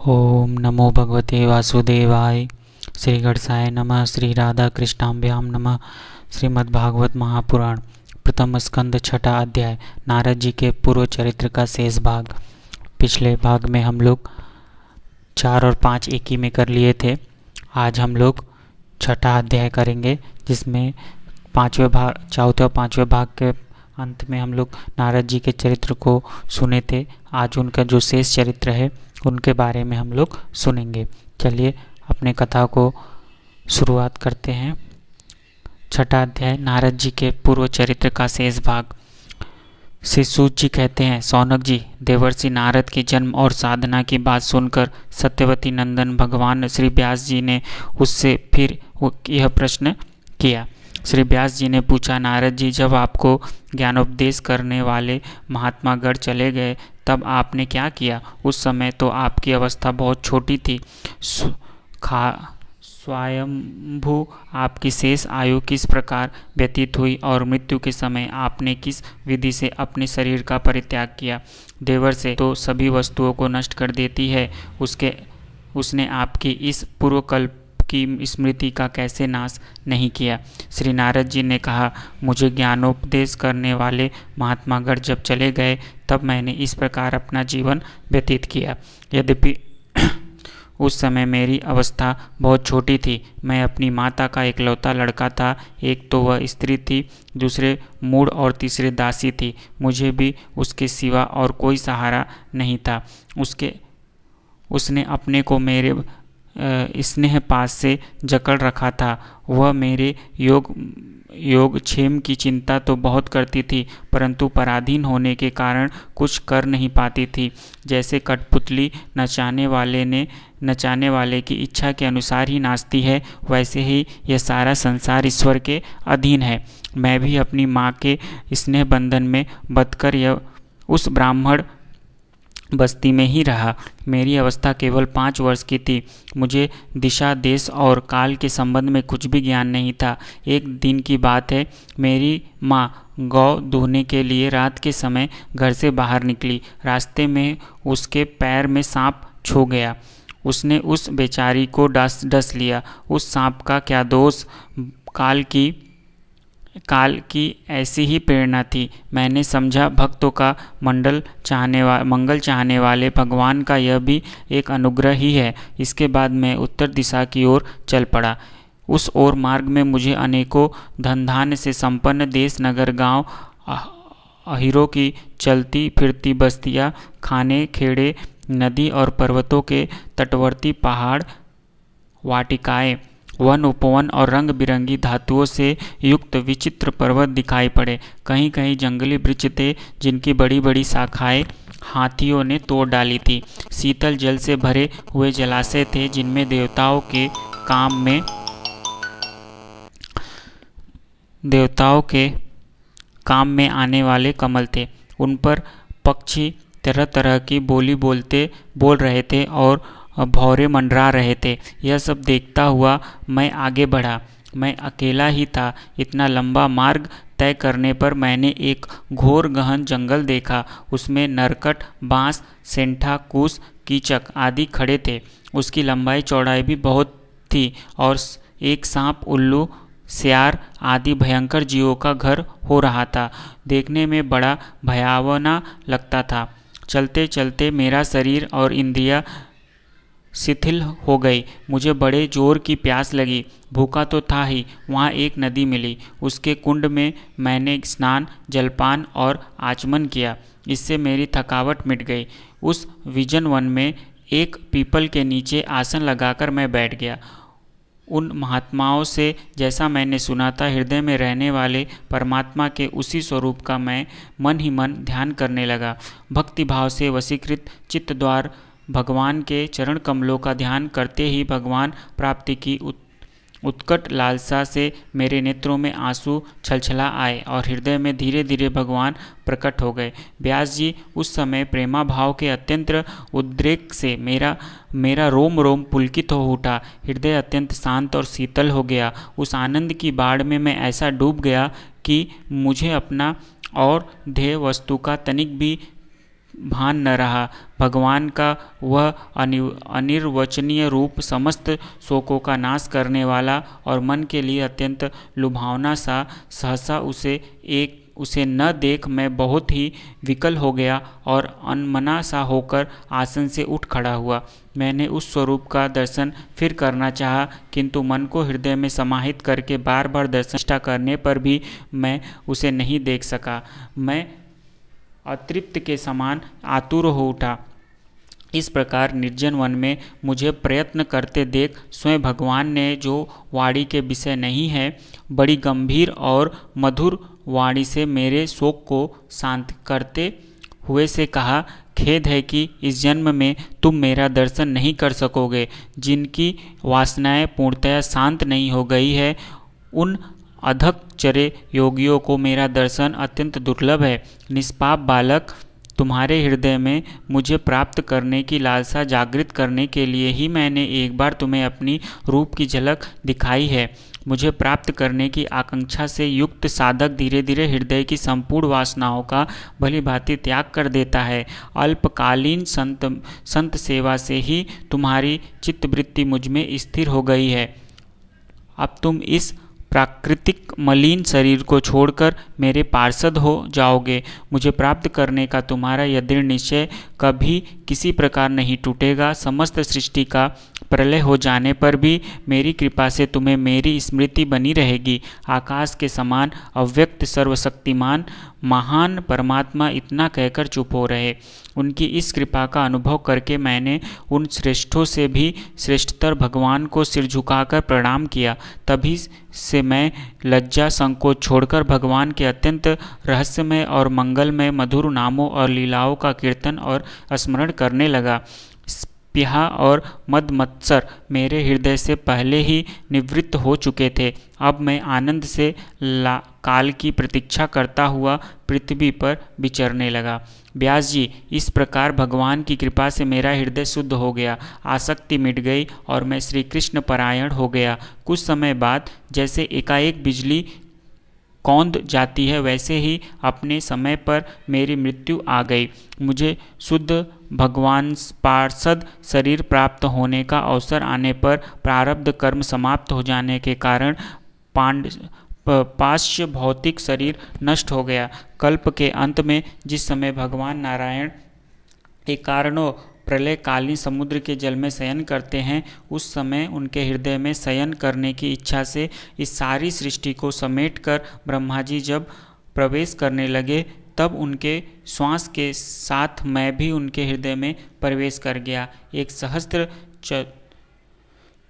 ओम नमो भगवते वासुदेवाय। श्री गणेशाय नमः। श्री राधा कृष्णाभ्याम नमः। श्रीमद्भागवत महापुराण प्रथम स्कंद छठा अध्याय नारद जी के पूर्व चरित्र का शेष भाग। पिछले भाग में हम लोग 4 और 5 एक ही में कर लिए थे। आज हम लोग छठा अध्याय करेंगे, जिसमें चौथे और पाँचवें भाग के अंत में हम लोग नारद जी के चरित्र को सुने थे। आज उनका जो शेष चरित्र है उनके बारे में हम लोग सुनेंगे। चलिए अपने कथा को शुरुआत करते हैं। छठा अध्याय नारद जी के पूर्व चरित्र का शेष भाग। श्री सूत जी कहते हैं, सौनक जी, देवर्षि नारद के जन्म और साधना की बात सुनकर सत्यवती नंदन भगवान श्री व्यास जी ने उससे फिर यह प्रश्न किया। श्री व्यास जी ने पूछा, नारद जी, जब आपको ज्ञानोपदेश करने वाले महात्मा गढ़ चले गए तब आपने क्या किया? उस समय तो आपकी अवस्था बहुत छोटी थी। स्वयंभू आपकी शेष आयु किस प्रकार व्यतीत हुई और मृत्यु के समय आपने किस विधि से अपने शरीर का परित्याग किया? देवर से तो सभी वस्तुओं को नष्ट कर देती है, उसने आपकी इस पूर्वकल्प की स्मृति का कैसे नाश नहीं किया? श्री नारद जी ने कहा, मुझे ज्ञानोपदेश करने वाले महात्मा गढ़ जब चले गए तब मैंने इस प्रकार अपना जीवन व्यतीत किया। यद्यपि उस समय मेरी अवस्था बहुत छोटी थी। मैं अपनी माता का इकलौता लड़का था। एक तो वह स्त्री थी, दूसरे मूढ़ और तीसरे दासी थी। मुझे भी उसके सिवा और कोई सहारा नहीं था। उसने अपने को मेरे स्नेह पास से जकड़ रखा था। वह मेरे योगक्षेम की चिंता तो बहुत करती थी, परंतु पराधीन होने के कारण कुछ कर नहीं पाती थी। जैसे कठपुतली नचाने वाले की इच्छा के अनुसार ही नाचती है, वैसे ही यह सारा संसार ईश्वर के अधीन है। मैं भी अपनी माँ के स्नेह बंधन में बंधकर उस ब्राह्मण बस्ती में ही रहा। मेरी अवस्था केवल 5 वर्ष की थी। मुझे दिशा, देश और काल के संबंध में कुछ भी ज्ञान नहीं था। एक दिन की बात है, मेरी माँ गौ दूहने के लिए रात के समय घर से बाहर निकली। रास्ते में उसके पैर में सांप छू गया। उसने उस बेचारी को डस लिया। उस सांप का क्या दोष? काल की ऐसी ही प्रेरणा थी। मैंने समझा, भक्तों का मंगल चाहने वाले भगवान का यह भी एक अनुग्रह ही है। इसके बाद मैं उत्तर दिशा की ओर चल पड़ा। उस ओर मार्ग में मुझे अनेकों धन धान्य से संपन्न देश, नगर, गांव, अहीरों की चलती फिरती बस्तियां, खाने खेड़े, नदी और पर्वतों के तटवर्ती पहाड़, वाटिकाएं, वन उपवन और रंग बिरंगी धातुओं से युक्त विचित्र पर्वत दिखाई पड़े। कहीं कहीं जंगली वृक्ष थे जिनकी बड़ी बड़ी शाखाएं हाथियों ने तोड़ डाली थी। शीतल जल से भरे हुए जलाशय थे जिनमें देवताओं के काम में आने वाले कमल थे। उन पर पक्षी तरह तरह की बोली बोल रहे थे और भौरे मंडरा रहे थे। यह सब देखता हुआ मैं आगे बढ़ा। मैं अकेला ही था। इतना लंबा मार्ग तय करने पर मैंने एक घोर गहन जंगल देखा। उसमें नरकट, बांस, सेंठा, कूस, कीचक आदि खड़े थे। उसकी लंबाई चौड़ाई भी बहुत थी और एक सांप, उल्लू, सियार आदि भयंकर जीवों का घर हो रहा था। देखने में बड़ा भयावना लगता था। चलते चलते मेरा शरीर और इंद्रियां शिथिल हो गई। मुझे बड़े जोर की प्यास लगी। भूखा तो था ही। वहाँ एक नदी मिली। उसके कुंड में मैंने स्नान, जलपान और आचमन किया। इससे मेरी थकावट मिट गई। उस विजन वन में एक पीपल के नीचे आसन लगाकर मैं बैठ गया। उन महात्माओं से जैसा मैंने सुना था, हृदय में रहने वाले परमात्मा के उसी स्वरूप का मैं मन ही मन ध्यान करने लगा। भक्तिभाव से वशीकृत चित्त द्वार भगवान के चरण कमलों का ध्यान करते ही भगवान प्राप्ति की उत्कट लालसा से मेरे नेत्रों में आंसू छलछला आए और हृदय में धीरे धीरे भगवान प्रकट हो गए। व्यास जी, उस समय प्रेमा भाव के अत्यंत उद्रेक से मेरा रोम रोम पुलकित हो उठा। हृदय अत्यंत शांत और शीतल हो गया। उस आनंद की बाढ़ में मैं ऐसा डूब गया कि मुझे अपना और ध्येय वस्तु का तनिक भी भान न रहा। भगवान का वह अनिर्वचनीय रूप, समस्त शोकों का नाश करने वाला और मन के लिए अत्यंत लुभावना सा, सहसा उसे न देख मैं बहुत ही विकल हो गया और अनमना सा होकर आसन से उठ खड़ा हुआ। मैंने उस स्वरूप का दर्शन फिर करना चाहा, किंतु मन को हृदय में समाहित करके बार बार दर्शन चेष्टा करने पर भी मैं उसे नहीं देख सका। मैं अतृप्त के समान आतुर हो उठा। इस प्रकार निर्जन वन में मुझे प्रयत्न करते देख स्वयं भगवान ने, जो वाणी के विषय नहीं है, बड़ी गंभीर और मधुर वाणी से मेरे शोक को शांत करते हुए से कहा, खेद है कि इस जन्म में तुम मेरा दर्शन नहीं कर सकोगे। जिनकी वासनाएं पूर्णतया शांत नहीं हो गई है, उन अधकचरे योगियों को मेरा दर्शन अत्यंत दुर्लभ है। निष्पाप बालक, तुम्हारे हृदय में मुझे प्राप्त करने की लालसा जागृत करने के लिए ही मैंने एक बार तुम्हें अपनी रूप की झलक दिखाई है। मुझे प्राप्त करने की आकांक्षा से युक्त साधक धीरे धीरे हृदय की संपूर्ण वासनाओं का भली भांति त्याग कर देता है। अल्पकालीन संत सेवा से ही तुम्हारी चित्तवृत्ति मुझ में स्थिर हो गई है। अब तुम इस प्राकृतिक मलिन शरीर को छोड़कर मेरे पार्षद हो जाओगे। मुझे प्राप्त करने का तुम्हारा यह दृढ़ निश्चय कभी किसी प्रकार नहीं टूटेगा। समस्त सृष्टि का प्रलय हो जाने पर भी मेरी कृपा से तुम्हें मेरी स्मृति बनी रहेगी। आकाश के समान अव्यक्त सर्वशक्तिमान महान परमात्मा इतना कहकर चुप हो रहे। उनकी इस कृपा का अनुभव करके मैंने उन श्रेष्ठों से भी श्रेष्ठतर भगवान को सिर झुकाकर प्रणाम किया। तभी से मैं लज्जा संकोच छोड़कर भगवान के अत्यंत रहस्यमय और मंगलमय मधुर नामों और लीलाओं का कीर्तन और स्मरण करने लगा। स्पृहा और मद मत्सर मेरे हृदय से पहले ही निवृत्त हो चुके थे। अब मैं आनंद से काल की प्रतीक्षा करता हुआ पृथ्वी पर विचरने लगा। व्यास जी, इस प्रकार भगवान की कृपा से मेरा हृदय शुद्ध हो गया, आसक्ति मिट गई और मैं श्री कृष्ण परायण हो गया। कुछ समय बाद जैसे एकाएक बिजली कौंध जाती है, वैसे ही अपने समय पर मेरी मृत्यु आ गई। मुझे शुद्ध भगवान पार्षद शरीर प्राप्त होने का अवसर आने पर प्रारब्ध कर्म समाप्त हो जाने के कारण पाश्य भौतिक शरीर नष्ट हो गया। कल्प के अंत में जिस समय भगवान नारायण के कारणों प्रलयकालीन समुद्र के जल में शयन करते हैं, उस समय उनके हृदय में शयन करने की इच्छा से इस सारी सृष्टि को समेटकर ब्रह्मा जी जब प्रवेश करने लगे, तब उनके श्वास के साथ मैं भी उनके हृदय में प्रवेश कर गया। एक सहस्त्र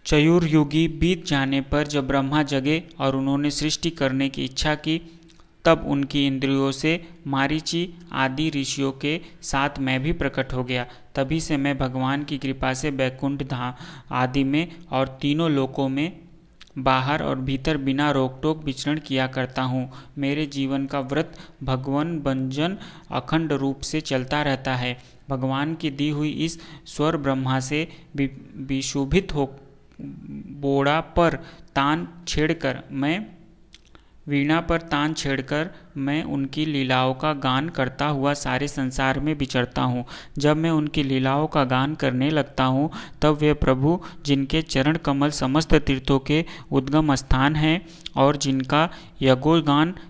चतुर्युगी बीत जाने पर जब ब्रह्मा जगे और उन्होंने सृष्टि करने की इच्छा की, तब उनकी इंद्रियों से मारीची आदि ऋषियों के साथ मैं भी प्रकट हो गया। तभी से मैं भगवान की कृपा से वैकुंठ धाम आदि में और तीनों लोकों में बाहर और भीतर बिना रोक टोक विचरण किया करता हूँ। मेरे जीवन का व्रत भगवान भंजन अखंड रूप से चलता रहता है। भगवान की दी हुई इस स्वर ब्रह्मा से विशोभित हो वीणा पर तान छेड़कर मैं उनकी लीलाओं का गान करता हुआ सारे संसार में विचरता हूँ। जब मैं उनकी लीलाओं का गान करने लगता हूँ, तब वे प्रभु जिनके चरण कमल समस्त तीर्थों के उद्गम स्थान हैं और जिनका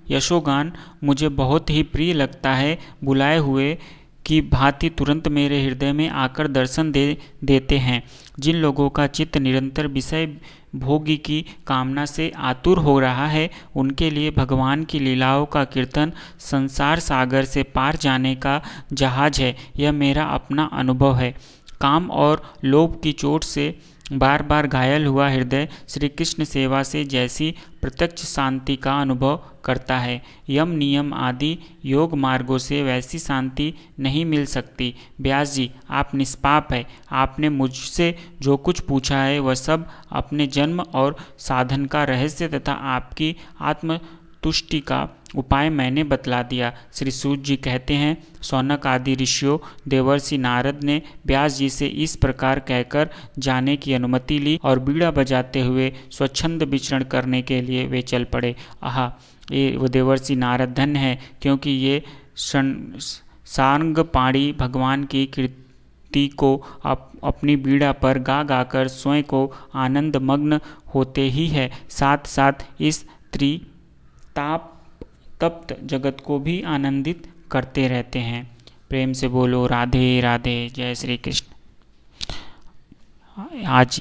यशोगान मुझे बहुत ही प्रिय लगता है, बुलाए हुए की भांति तुरंत मेरे हृदय में आकर दर्शन देते हैं। जिन लोगों का चित्त निरंतर विषय भोगी की कामना से आतुर हो रहा है, उनके लिए भगवान की लीलाओं का कीर्तन संसार सागर से पार जाने का जहाज है। यह मेरा अपना अनुभव है। काम और लोभ की चोट से बार बार घायल हुआ हृदय श्री कृष्ण सेवा से जैसी प्रत्यक्ष शांति का अनुभव करता है, यम नियम आदि योग मार्गों से वैसी शांति नहीं मिल सकती। व्यास जी, आप निष्पाप है। आपने मुझसे जो कुछ पूछा है वह सब अपने जन्म और साधन का रहस्य तथा आपकी आत्मतुष्टि का उपाय मैंने बतला दिया। श्री सूत जी कहते हैं, सौनक आदि ऋषियों देवर्षि नारद ने व्यास जी से इस प्रकार कहकर जाने की अनुमति ली और बीड़ा बजाते हुए स्वच्छंद विचरण करने के लिए वे चल पड़े। आहा, ये वो देवर्षि नारद धन्य है, क्योंकि ये सारंगपाणी भगवान की कीर्ति को अपनी बीड़ा पर गा गाकर स्वयं को आनंद मग्न होते ही है, साथ साथ इस त्रिताप तप्त जगत को भी आनंदित करते रहते हैं। प्रेम से बोलो राधे राधे, जय श्री कृष्ण। आज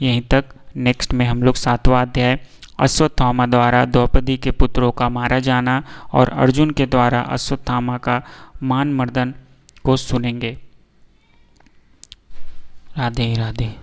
यहीं तक। नेक्स्ट में हम लोग 7वां अध्याय अश्वत्थामा द्वारा द्रौपदी के पुत्रों का मारा जाना और अर्जुन के द्वारा अश्वत्थामा का मान मर्दन को सुनेंगे। राधे राधे।